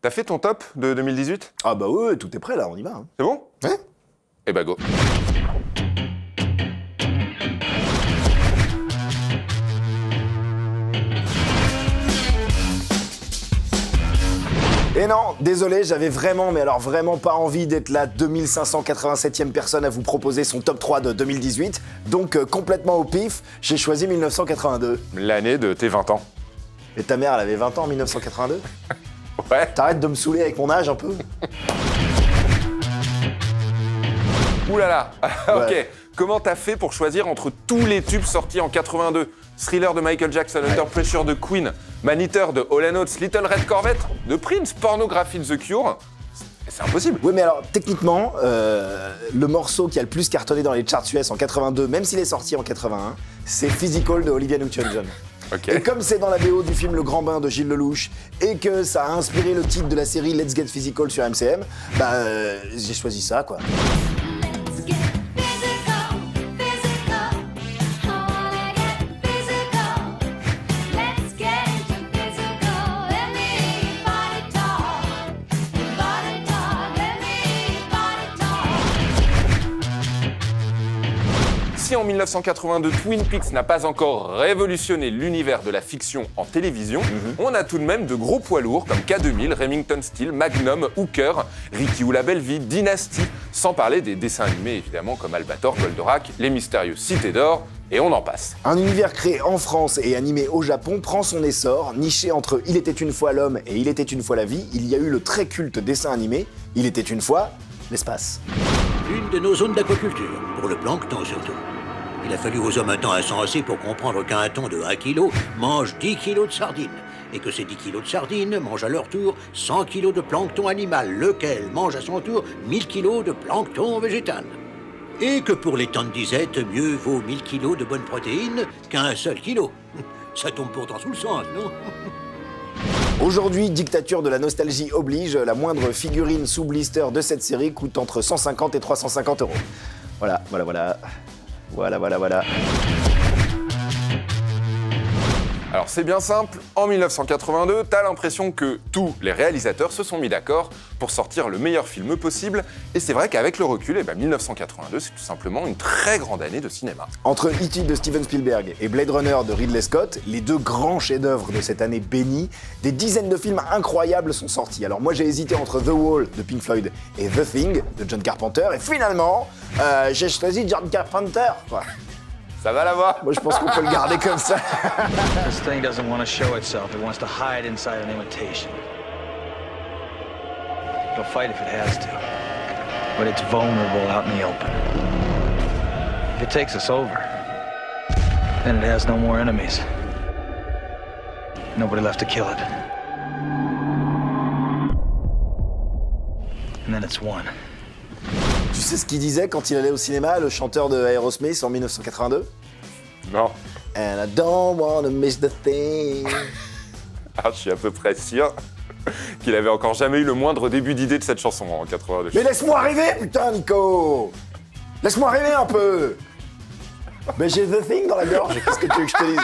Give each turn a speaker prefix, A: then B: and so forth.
A: T'as fait ton top de 2018?
B: Ah bah ouais, tout est prêt là, on y va. Hein.
A: C'est bon?
B: Ouais.
A: Eh bah go.
B: Et non, désolé, j'avais vraiment, mais alors vraiment pas envie d'être la 2587e personne à vous proposer son top 3 de 2018. Donc complètement au pif, j'ai choisi 1982.
A: L'année de tes 20 ans.
B: Et ta mère, elle avait 20 ans en 1982?
A: Ouais.
B: T'arrêtes de me saouler avec mon âge un peu?
A: Ouh là là. Ok.
B: Ouais.
A: Comment t'as fait pour choisir entre tous les tubes sortis en 82? Thriller de Michael Jackson, Under Pressure de Queen, Man Eater de Hall & Oates, Little Red Corvette de Prince, Pornography de The Cure. C'est impossible.
B: Oui, mais alors, techniquement, le morceau qui a le plus cartonné dans les charts US en 82, même s'il est sorti en 81, c'est Physical de Olivia Newton-John.
A: Ok.
B: Et comme c'est dans la BO du film Le Grand Bain de Gilles Lelouch, et que ça a inspiré le titre de la série Let's Get Physical sur MCM, bah j'ai choisi ça, quoi.
C: Let's get physical, physical. I wanna get physical. Let's get physical. Let me body talk. Let me body talk.
A: Si en 1982 Twin Peaks n'a pas encore révolutionné l'univers de la fiction en télévision, on a tout de même de gros poids lourds comme K2000, Remington Steele, Magnum, Hooker, Ricky ou la Belle Vie, Dynasty, sans parler des dessins animés évidemment comme Albator, Goldorak, Les Mystérieuses Cités d'Or, et on en passe.
B: Un univers créé en France et animé au Japon prend son essor, niché entre Il était une fois l'homme et Il était une fois la vie. Il y a eu le très culte dessin animé Il était une fois l'espace.
D: Une de nos zones d'aquaculture, pour le plancton surtout. Il a fallu aux hommes un temps insensé pour comprendre qu'un thon de 1 kg mange 10 kg de sardines, et que ces 10 kg de sardines mangent à leur tour 100 kg de plancton animal, lequel mange à son tour 1000 kg de plancton végétal. Et que pour les temps de disette, mieux vaut 1000 kg de bonnes protéines qu'un seul kilo. Ça tombe pourtant sous le sens, non?
B: Aujourd'hui, dictature de la nostalgie oblige, la moindre figurine sous blister de cette série coûte entre 150 et 350 €. Voilà.
A: Alors c'est bien simple, en 1982, t'as l'impression que tous les réalisateurs se sont mis d'accord pour sortir le meilleur film possible, et c'est vrai qu'avec le recul, 1982 c'est tout simplement une très grande année de cinéma.
B: Entre E.T. de Steven Spielberg et Blade Runner de Ridley Scott, les deux grands chefs-d'œuvre de cette année bénie, des dizaines de films incroyables sont sortis. Alors moi j'ai hésité entre The Wall de Pink Floyd et The Thing de John Carpenter, et finalement, j'ai choisi John Carpenter, quoi.
A: Ça va la voix?
B: Moi je pense qu'on peut le garder comme ça.
E: This thing doesn't want to show itself. It wants to hide inside an imitation. It'll fight if it has to. But it's vulnerable out in the open. If it takes us over, then it has no more enemies. Nobody left to kill it. And then it's won.
B: Tu sais ce qu'il disait quand il allait au cinéma, le chanteur de Aerosmith en 1982?
A: Non.
B: And I don't wanna miss the thing.
A: Ah, je suis à peu près sûr qu'il avait encore jamais eu le moindre début d'idée de cette chanson en 82.
B: Mais laisse-moi rêver, putain, Nico! Laisse-moi rêver un peu! Mais j'ai The Thing dans la gorge, qu'est-ce que tu veux que je te dise?